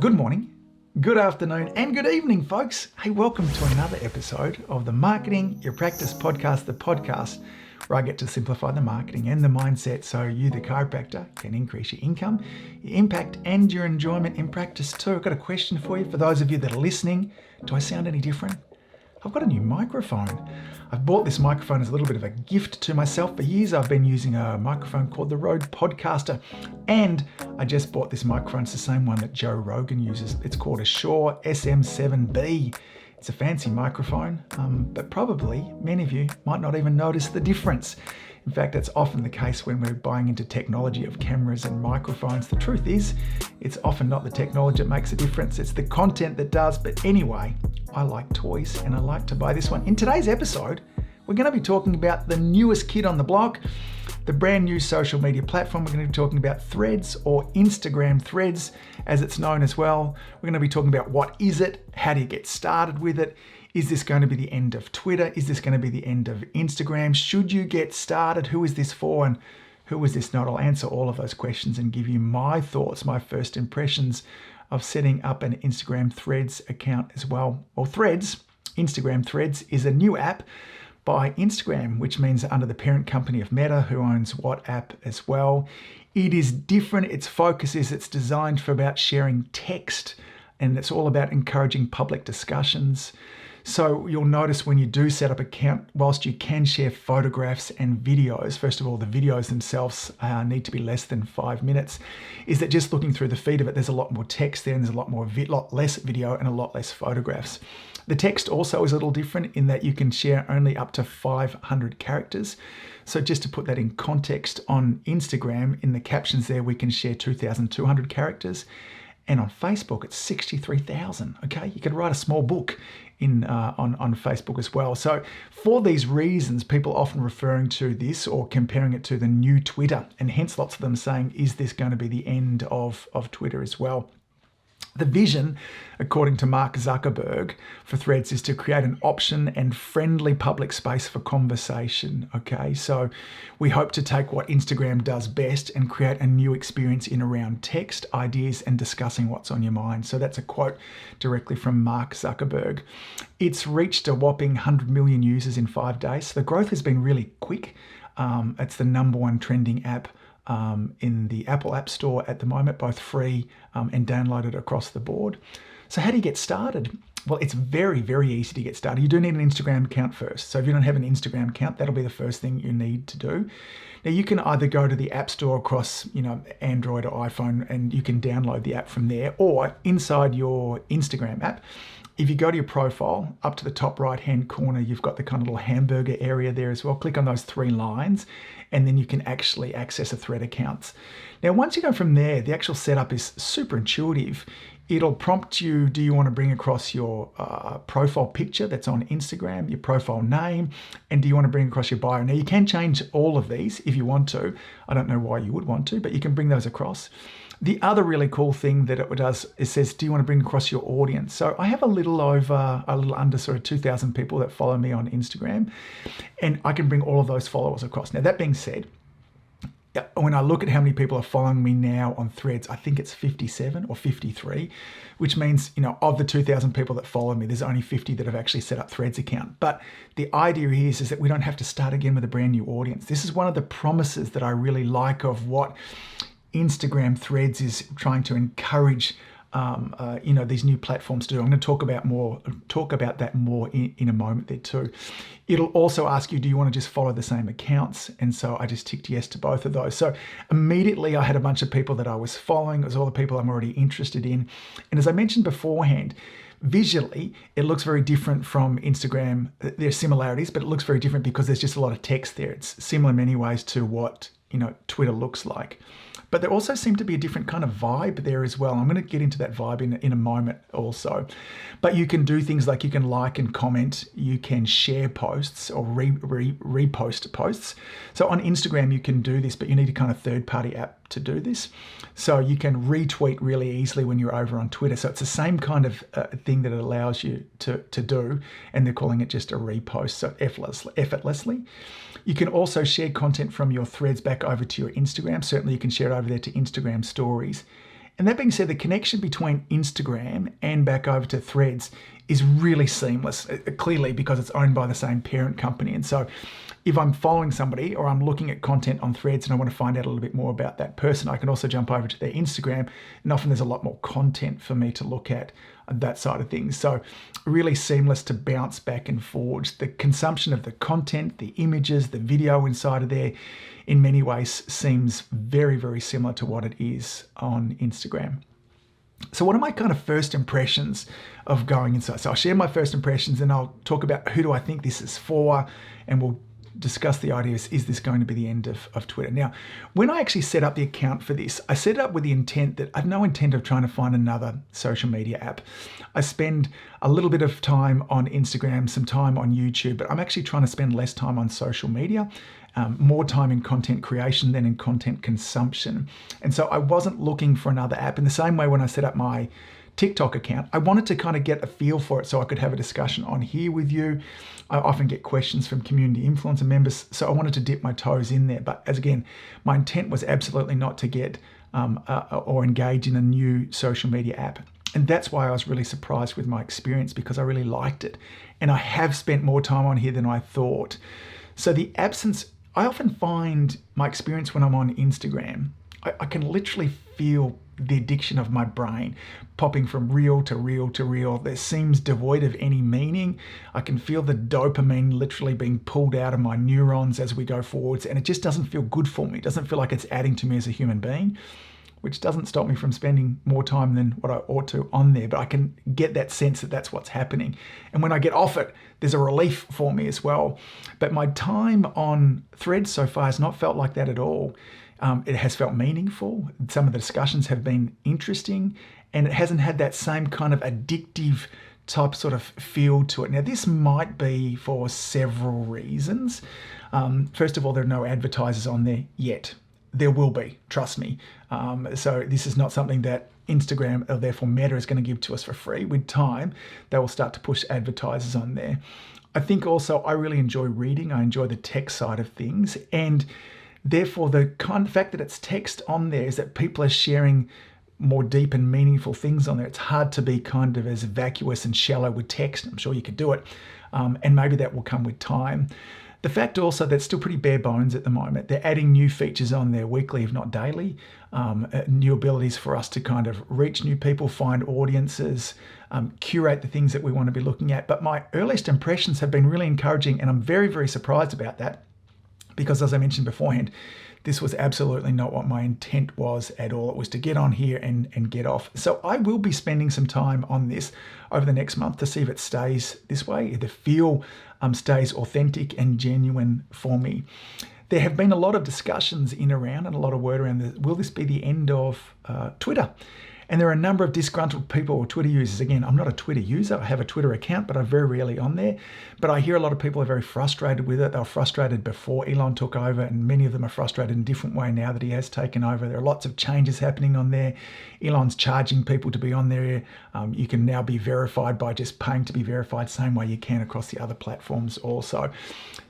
Good morning, good afternoon, and good evening, folks. Hey, welcome to another episode of the Marketing Your Practice podcast, the podcast where I get to simplify the marketing and the mindset so you, the chiropractor, can increase your income, your impact, and your enjoyment in practice too. I've got a question for you for those of you that are listening. Do I sound any different? I've got a new microphone. I've bought this microphone as a little bit of a gift to myself. For years I've been using a microphone called the Rode Podcaster, and I just bought this microphone. It's the same one that Joe Rogan uses. It's called a Shure SM7B. It's a fancy microphone, but probably many of you might not even notice the difference. In fact, that's often the case when we're buying into technology of cameras and microphones. The truth is, it's often not the technology that makes a difference. It's the content that does. But anyway, I like toys and I like to buy this one. In today's episode, we're going to be talking about the newest kid on the block, the brand new social media platform. We're going to be talking about Threads, or Instagram Threads as it's known as well. We're going to be talking about what is it, how do you get started with it, is this going to be the end of Twitter, is this going to be the end of Instagram, should you get started, who is this for and who is this not? I'll answer all of those questions and give you my thoughts, my first impressions of setting up an Instagram Threads account as well. Well, Instagram Threads is a new app by Instagram, which means under the parent company of Meta, who owns WhatsApp as well. It is different. Its focus is it's designed for about sharing text, and it's all about encouraging public discussions. So you'll notice when you do set up an account, whilst you can share photographs and videos, first of all, the videos themselves need to be less than 5 minutes, is that just looking through the feed of it, there's a lot more text there and there's a lot less video and a lot less photographs. The text also is a little different in that you can share only up to 500 characters. So just to put that in context, on Instagram, in the captions there, we can share 2,200 characters. And on Facebook, it's 63,000, okay? You could write a small book on Facebook as well. So for these reasons, people often referring to this or comparing it to the new Twitter, and hence lots of them saying, is this going to be the end of Twitter as well? The vision, according to Mark Zuckerberg, for Threads is to create an option and friendly public space for conversation, okay? So we hope to take what Instagram does best and create a new experience in around text, ideas, and discussing what's on your mind. So that's a quote directly from Mark Zuckerberg. It's reached a whopping 100 million users in 5 days. So the growth has been really quick. It's the number one trending app in the Apple App Store at the moment, both free and downloaded across the board. So how do you get started? Well, it's very, very easy to get started. You do need an Instagram account first. So if you don't have an Instagram account, that'll be the first thing you need to do. Now you can either go to the App Store across, Android or iPhone, and you can download the app from there, or inside your Instagram app. If you go to your profile, up to the top right-hand corner, you've got the kind of little hamburger area there as well. Click on those 3 lines, and then you can actually access a thread account. Now, once you go from there, the actual setup is super intuitive. It'll prompt you, do you want to bring across your profile picture that's on Instagram, your profile name, and do you want to bring across your bio? Now, you can change all of these if you want to. I don't know why you would want to, but you can bring those across. The other really cool thing that it does, it says, do you want to bring across your audience? So I have a little under 2,000 people that follow me on Instagram, and I can bring all of those followers across. Now, that being said, when I look at how many people are following me now on Threads, I think it's 57 or 53, which means, of the 2,000 people that follow me, there's only 50 that have actually set up Threads account. But the idea is that we don't have to start again with a brand new audience. This is one of the promises that I really like of what Instagram Threads is trying to encourage these new platforms do. I'm going to talk about that more in a moment there too. It'll also ask you, do you want to just follow the same accounts? And so I just ticked yes to both of those. So immediately I had a bunch of people that I was following. It was all the people I'm already interested in. And as I mentioned beforehand, visually, it looks very different from Instagram. There's similarities, but it looks very different because there's just a lot of text there. It's similar in many ways to what Twitter looks like. But there also seemed to be a different kind of vibe there as well. I'm going to get into that vibe in a moment also. But you can do things like you can like and comment, you can share posts or repost posts. So on Instagram, you can do this, but you need a kind of third-party app to do this. So you can retweet really easily when you're over on Twitter. So it's the same kind of thing that it allows you to do, and they're calling it just a repost, so effortlessly. You can also share content from your Threads back over to your Instagram. Certainly you can share it over there to Instagram stories. And that being said, the connection between Instagram and back over to Threads is really seamless, clearly because it's owned by the same parent company. And so if I'm following somebody or I'm looking at content on Threads and I want to find out a little bit more about that person, I can also jump over to their Instagram, and often there's a lot more content for me to look at that side of things. So really seamless to bounce back and forwards. The consumption of the content, the images, the video inside of there, in many ways seems very, very similar to what it is on Instagram. So what are my kind of first impressions of going inside? So I'll share my first impressions and I'll talk about who do I think this is for, and we'll discuss the idea is this going to be the end of Twitter? Now, when I actually set up the account for this, I set it up with the intent that I have no intent of trying to find another social media app. I spend a little bit of time on Instagram, some time on YouTube, but I'm actually trying to spend less time on social media, more time in content creation than in content consumption. And so I wasn't looking for another app. In the same way when I set up my TikTok account, I wanted to kind of get a feel for it so I could have a discussion on here with you. I often get questions from community influencer members, so I wanted to dip my toes in there. But as again, my intent was absolutely not to get or engage in a new social media app. And that's why I was really surprised with my experience, because I really liked it. And I have spent more time on here than I thought. So the absence, I often find my experience when I'm on Instagram, I can literally feel the addiction of my brain popping from reel to reel to reel. That seems devoid of any meaning. I can feel the dopamine literally being pulled out of my neurons as we go forwards, and it just doesn't feel good for me. It doesn't feel like it's adding to me as a human being, which doesn't stop me from spending more time than what I ought to on there, but I can get that sense that that's what's happening. And when I get off it, there's a relief for me as well. But my time on Threads so far has not felt like that at all. It has felt meaningful. Some of the discussions have been interesting, and it hasn't had that same kind of addictive type sort of feel to it. Now, this might be for several reasons. First of all, there are no advertisers on there yet. There will be, trust me. So this is not something that Instagram, or therefore Meta, is going to give to us for free. With time, they will start to push advertisers on there. I think also I really enjoy reading. I enjoy the tech side of things, and therefore, the kind of fact that it's text on there is that people are sharing more deep and meaningful things on there. It's hard to be kind of as vacuous and shallow with text. I'm sure you could do it, and maybe that will come with time. The fact also that it's still pretty bare bones at the moment. They're adding new features on there weekly, if not daily, new abilities for us to kind of reach new people, find audiences, curate the things that we want to be looking at. But my earliest impressions have been really encouraging, and I'm very, very surprised about that. Because as I mentioned beforehand, this was absolutely not what my intent was at all. It was to get on here and get off. So I will be spending some time on this over the next month to see if it stays this way, if the feel stays authentic and genuine for me. There have been a lot of discussions in around and a lot of word around will this be the end of Twitter? And there are a number of disgruntled people or Twitter users. Again, I'm not a Twitter user. I have a Twitter account, but I'm very rarely on there. But I hear a lot of people are very frustrated with it. They were frustrated before Elon took over, and many of them are frustrated in a different way now that he has taken over. There are lots of changes happening on there. Elon's charging people to be on there. You can now be verified by just paying to be verified, same way you can across the other platforms also.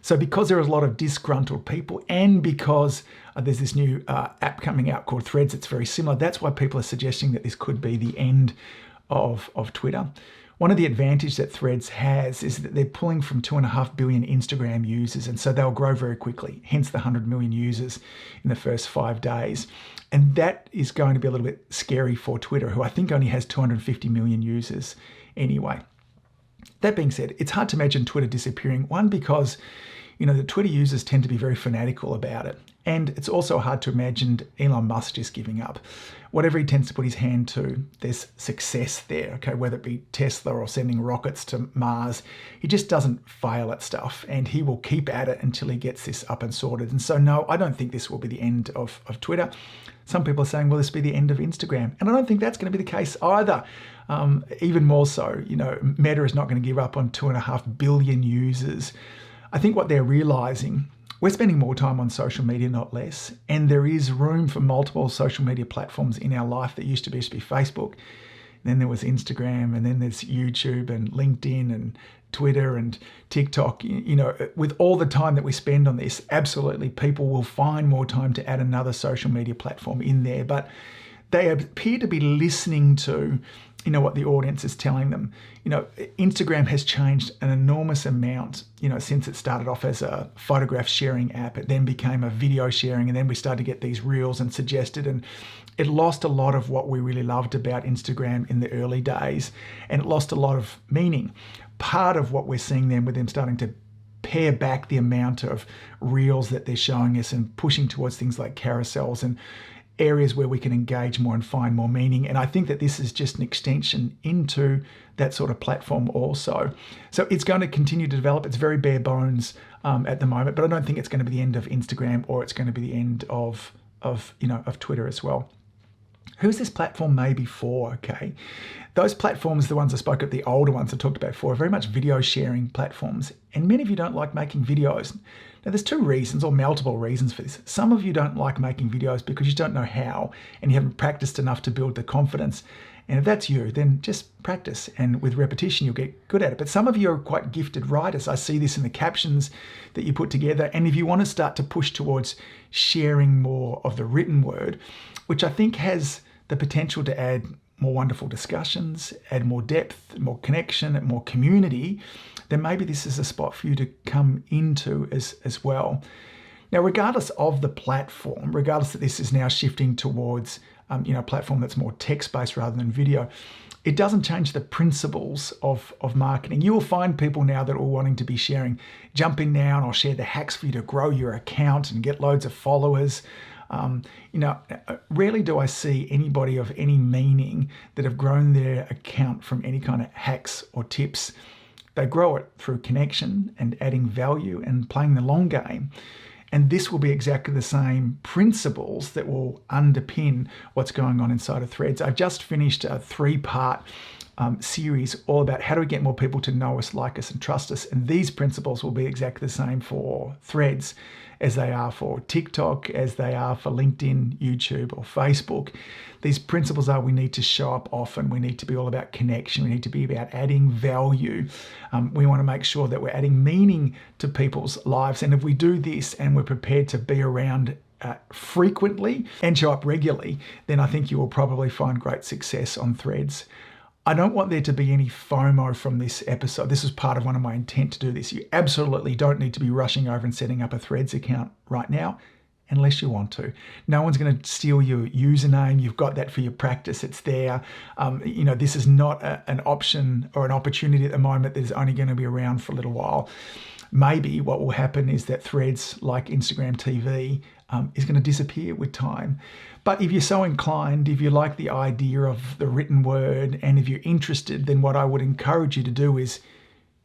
So because there is a lot of disgruntled people, and because there's this new app coming out called Threads, it's very similar. That's why people are suggesting that this could be the end of Twitter. One of the advantages that Threads has is that they're pulling from 2.5 billion Instagram users, and so they'll grow very quickly, hence the 100 million users in the first 5 days. And that is going to be a little bit scary for Twitter, who I think only has 250 million users anyway. That being said, it's hard to imagine Twitter disappearing. One, because the Twitter users tend to be very fanatical about it. And it's also hard to imagine Elon Musk just giving up. Whatever he tends to put his hand to, there's success there, okay? Whether it be Tesla or sending rockets to Mars, he just doesn't fail at stuff, and he will keep at it until he gets this up and sorted. And so, no, I don't think this will be the end of Twitter. Some people are saying, will this be the end of Instagram? And I don't think that's going to be the case either. Even more so, Meta is not going to give up on 2.5 billion users. I think what they're realizing, we're spending more time on social media, not less, and there is room for multiple social media platforms in our life that used to be Facebook. Then there was Instagram, and then there's YouTube and LinkedIn and Twitter and TikTok. With all the time that we spend on this, absolutely people will find more time to add another social media platform in there. But they appear to be listening to, what the audience is telling them. Instagram has changed an enormous amount, since it started off as a photograph sharing app. It then became a video sharing, and then we started to get these reels and suggested, and it lost a lot of what we really loved about Instagram in the early days, and it lost a lot of meaning. Part of what we're seeing then with them starting to pare back the amount of reels that they're showing us and pushing towards things like carousels and areas where we can engage more and find more meaning. And I think that this is just an extension into that sort of platform also. So it's going to continue to develop. It's very bare bones at the moment, but I don't think it's going to be the end of Instagram, or it's going to be the end of Twitter as well. Who's this platform maybe for? Okay, those platforms, the ones I spoke of, the older ones I talked about before, are very much video sharing platforms. And many of you don't like making videos. Now, there's two reasons, or multiple reasons for this. Some of you don't like making videos because you don't know how, and you haven't practiced enough to build the confidence. And if that's you, then just practice, and with repetition, you'll get good at it. But some of you are quite gifted writers. I see this in the captions that you put together. And if you want to start to push towards sharing more of the written word, which I think has the potential to add more wonderful discussions, add more depth, more connection, and more community, then maybe this is a spot for you to come into as well. Now, regardless of the platform, regardless that this is now shifting towards a platform that's more text-based rather than video, it doesn't change the principles of marketing. You will find people now that are wanting to be sharing. Jump in now and I'll share the hacks for you to grow your account and get loads of followers. Rarely do I see anybody of any meaning that have grown their account from any kind of hacks or tips. They grow it through connection and adding value and playing the long game. And this will be exactly the same principles that will underpin what's going on inside of Threads. I've just finished a 3-part series all about how do we get more people to know us, like us, and trust us. And these principles will be exactly the same for Threads as they are for TikTok, as they are for LinkedIn, YouTube, or Facebook. These principles are: we need to show up often. We need to be all about connection. We need to be about adding value. We want to make sure that we're adding meaning to people's lives. And if we do this and we're prepared to be around frequently and show up regularly, then I think you will probably find great success on Threads. I don't want there to be any FOMO from this episode. This is part of one of my intent to do this. You absolutely don't need to be rushing over and setting up a Threads account right now, unless you want to. No one's going to steal your username. You've got that for your practice. It's there. This is not an option or an opportunity at the moment that is only going to be around for a little while. Maybe what will happen is that Threads, like Instagram TV, is going to disappear with time. But if you're so inclined, if you like the idea of the written word, and if you're interested, then what I would encourage you to do is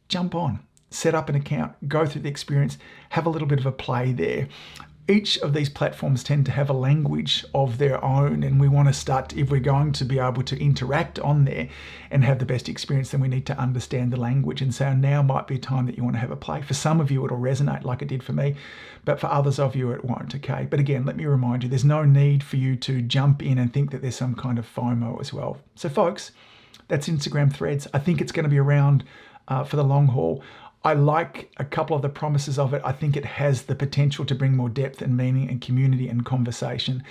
jump on, set up an account, go through the experience, have a little bit of a play there. Each of these platforms tend to have a language of their own, and we want to start, if we're going to be able to interact on there and have the best experience, then we need to understand the language. And so now might be a time that you want to have a play. For some of you, it'll resonate like it did for me, but for others of you, it won't, okay? But again, let me remind you, there's no need for you to jump in and think that there's some kind of FOMO as well. So folks, that's Instagram Threads. I think it's going to be around for the long haul. I like a couple of the promises of it. I think it has the potential to bring more depth and meaning and community and conversation.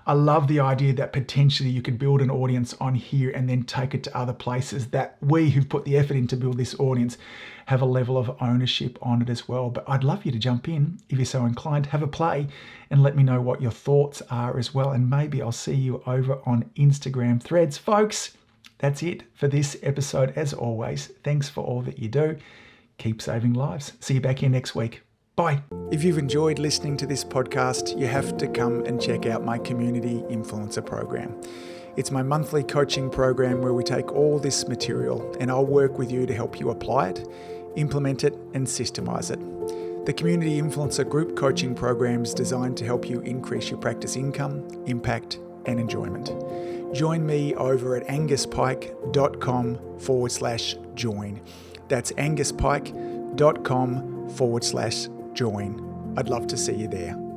I love the idea that potentially you could build an audience on here and then take it to other places, that we who've put the effort in to build this audience have a level of ownership on it as well. But I'd love you to jump in if you're so inclined, have a play and let me know what your thoughts are as well. And maybe I'll see you over on Instagram Threads. Folks, that's it for this episode. As always, thanks for all that you do. Keep saving lives. See you back here next week. Bye. If you've enjoyed listening to this podcast, you have to come and check out my Community Influencer Program. It's my monthly coaching program where we take all this material and I'll work with you to help you apply it, implement it, and systemize it. The Community Influencer Group Coaching Program is designed to help you increase your practice income, impact, and enjoyment. Join me over at anguspyke.com/join. That's anguspyke.com/join. I'd love to see you there.